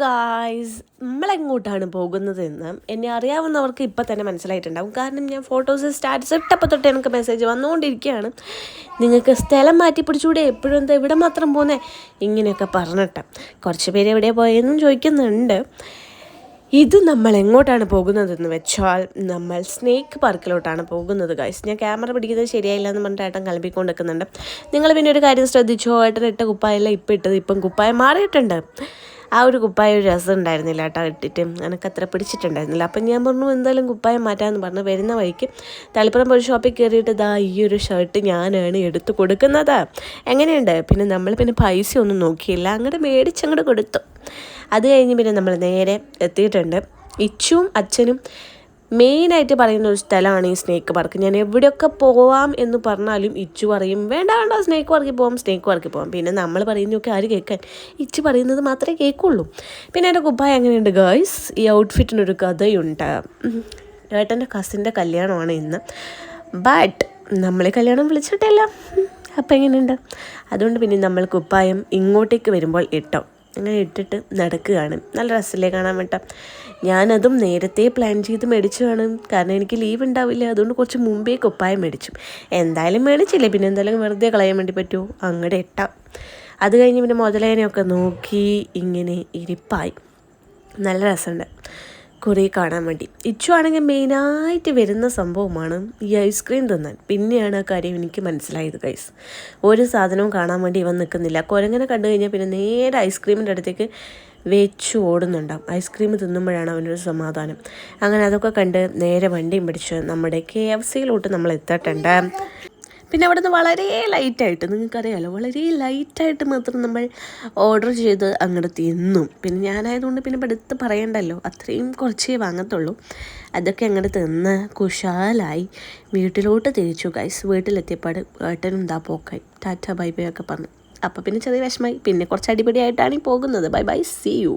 Guys, നമ്മളെങ്ങോട്ടാണ് പോകുന്നതെന്ന് എന്നെ അറിയാവുന്നവർക്ക് ഇപ്പം തന്നെ മനസ്സിലായിട്ടുണ്ടാവും. കാരണം ഞാൻ ഫോട്ടോസ് സ്റ്റാറ്റസ് ഇട്ടപ്പോൾ തൊട്ട് എനിക്ക് മെസ്സേജ് വന്നുകൊണ്ടിരിക്കുകയാണ്. നിങ്ങൾക്ക് സ്ഥലം മാറ്റി പിടിച്ചുകൂടെ, എപ്പോഴും എന്താ ഇവിടെ മാത്രം പോകുന്നേ, ഇങ്ങനെയൊക്കെ പറഞ്ഞിട്ട് കുറച്ച് പേര് എവിടെയാണ് പോയതെന്നും ചോദിക്കുന്നുണ്ട്. ഇത് നമ്മൾ എങ്ങോട്ടാണ് പോകുന്നതെന്ന് വെച്ചാൽ നമ്മൾ സ്നേക്ക് പാർക്കിലോട്ടാണ് പോകുന്നത് ഗൈസ്. ഞാൻ ക്യാമറ പിടിക്കുന്നത് ശരിയായില്ല എന്ന് പറഞ്ഞിട്ട് ഏട്ടൻ കളിപ്പിക്കൊണ്ട് നിൽക്കുന്നുണ്ട്. നിങ്ങൾ പിന്നെ ഒരു കാര്യം ശ്രദ്ധിച്ചോ, ഏട്ടൻ ഇട്ട കുപ്പായല്ല ഇപ്പം ഇട്ടത്, ഇപ്പം കുപ്പായം മാറിയിട്ടുണ്ട്. ആ ഒരു കുപ്പായം ഒരു രസം ഉണ്ടായിരുന്നില്ല കേട്ടോ, ഇട്ടിട്ട് എനിക്ക് അത്ര പിടിച്ചിട്ടുണ്ടായിരുന്നില്ല. അപ്പം ഞാൻ പറഞ്ഞു എന്തായാലും കുപ്പായം മാറ്റാമെന്ന് പറഞ്ഞ് വരുന്ന വഴിക്ക് തളിപ്പുറം ഒരു ഷോപ്പിൽ കയറിയിട്ട് ഈ ഒരു ഷർട്ട് ഞാനാണ് എടുത്ത് കൊടുക്കുന്നത്. എങ്ങനെയുണ്ട്? പിന്നെ നമ്മൾ പൈസ ഒന്നും നോക്കിയില്ല, അങ്ങോട്ട് മേടിച്ചങ്ങോട്ട് കൊടുത്തു. അത് കഴിഞ്ഞ് പിന്നെ നമ്മൾ നേരെ എത്തിയിട്ടുണ്ട്. ഇച്ചുവും അച്ഛനും മെയിനായിട്ട് പറയുന്ന ഒരു സ്ഥലമാണ് ഈ സ്നേക്ക് പാർക്ക്. ഞാൻ എവിടെയൊക്കെ പോവാം എന്ന് പറഞ്ഞാലും ഇച്ചു പറയും വേണ്ട സ്നേക്ക് പാർക്കിൽ പോകാം. പിന്നെ നമ്മൾ പറയുന്നതൊക്കെ ആര് കേൾക്കാൻ, ഇച്ചു പറയുന്നത് മാത്രമേ കേൾക്കുള്ളൂ. പിന്നെ എൻ്റെ കുപ്പായ എങ്ങനെയുണ്ട് ഗേൾസ്? ഈ ഔട്ട്ഫിറ്റിനൊരു കഥയുണ്ട്. ഏട്ടൻ്റെ കസിൻ്റെ കല്യാണമാണ് ഇന്ന്, ബട്ട് നമ്മളെ കല്യാണം വിളിച്ചിട്ടില്ല. അപ്പം എങ്ങനെയുണ്ട്? അതുകൊണ്ട് പിന്നെ നമ്മൾ കുപ്പായം ഇങ്ങോട്ടേക്ക് വരുമ്പോൾ ഇട്ടോ, അങ്ങനെ ഇട്ടിട്ട് നടക്കുകയാണ്. നല്ല രസമില്ലേ കാണാൻ വേണ്ട. ഞാനതും നേരത്തെ പ്ലാൻ ചെയ്ത് മേടിച്ചു കാണും, കാരണം എനിക്ക് ലീവ് ഉണ്ടാവില്ല. അതുകൊണ്ട് കുറച്ച് മുമ്പേ കുപ്പായം മേടിച്ചു. എന്തായാലും മേടിച്ചില്ലേ, പിന്നെ എന്തായാലും വെറുതെ കളയാൻ വേണ്ടി പറ്റുമോ, അങ്ങോട്ട് ഇട്ടാം. അത് കഴിഞ്ഞ് പിന്നെ മുതലേനെയൊക്കെ നോക്കി ഇങ്ങനെ ഇരിപ്പായി. നല്ല രസമുണ്ട് കുറേ കാണാൻ വേണ്ടി. ഇച്ചു ആണെങ്കിൽ മെയിനായിട്ട് വരുന്ന സംഭവമാണ് ഈ ഐസ്ക്രീം തിന്നാൻ. പിന്നെയാണ് ആ കാര്യം എനിക്ക് മനസ്സിലായത് ഗൈസ്. ഒരു സാധനവും കാണാൻ വേണ്ടി ഇവൻ നിൽക്കുന്നില്ല. കുരങ്ങനെ കണ്ടു കഴിഞ്ഞാൽ പിന്നെ നേരെ ഐസ്ക്രീമിൻ്റെ അടുത്തേക്ക് വെച്ച് ഓടുന്നുണ്ടാവും. ഐസ്ക്രീം തിന്നുമ്പോഴാണ് അവനൊരു സമാധാനം. അങ്ങനെ അതൊക്കെ കണ്ട് നേരെ വണ്ടിയും പിടിച്ച് നമ്മുടെ KFCയിലോട്ട് നമ്മൾ എത്തിയിട്ടുണ്ട്. പിന്നെ അവിടെ നിന്ന് വളരെ ലൈറ്റായിട്ട്, നിങ്ങൾക്കറിയാമല്ലോ, വളരെ ലൈറ്റായിട്ട് മാത്രം നമ്മൾ ഓർഡർ ചെയ്ത് അങ്ങോട്ട് തിന്നും. പിന്നെ ഞാനായതുകൊണ്ട് പിന്നെ എടുത്ത് പറയണ്ടല്ലോ, അത്രയും കുറച്ചേ വാങ്ങത്തുള്ളൂ. അതൊക്കെ അങ്ങോട്ട് തിന്ന് കുശാലായി വീട്ടിലോട്ട് തിരിച്ചു ഗൈസ്. വീട്ടിലെത്തിയപ്പാട് ഏട്ടനും പോക്കായി, ടാറ്റ ബൈ ബൈ ഒക്കെ പറഞ്ഞു. അപ്പോൾ പിന്നെ ചെറിയ വിഷമമായി. പിന്നെ കുറച്ച് അടിപൊളിയായിട്ടാണ് ഈ പോകുന്നത്. Bye bye, see U.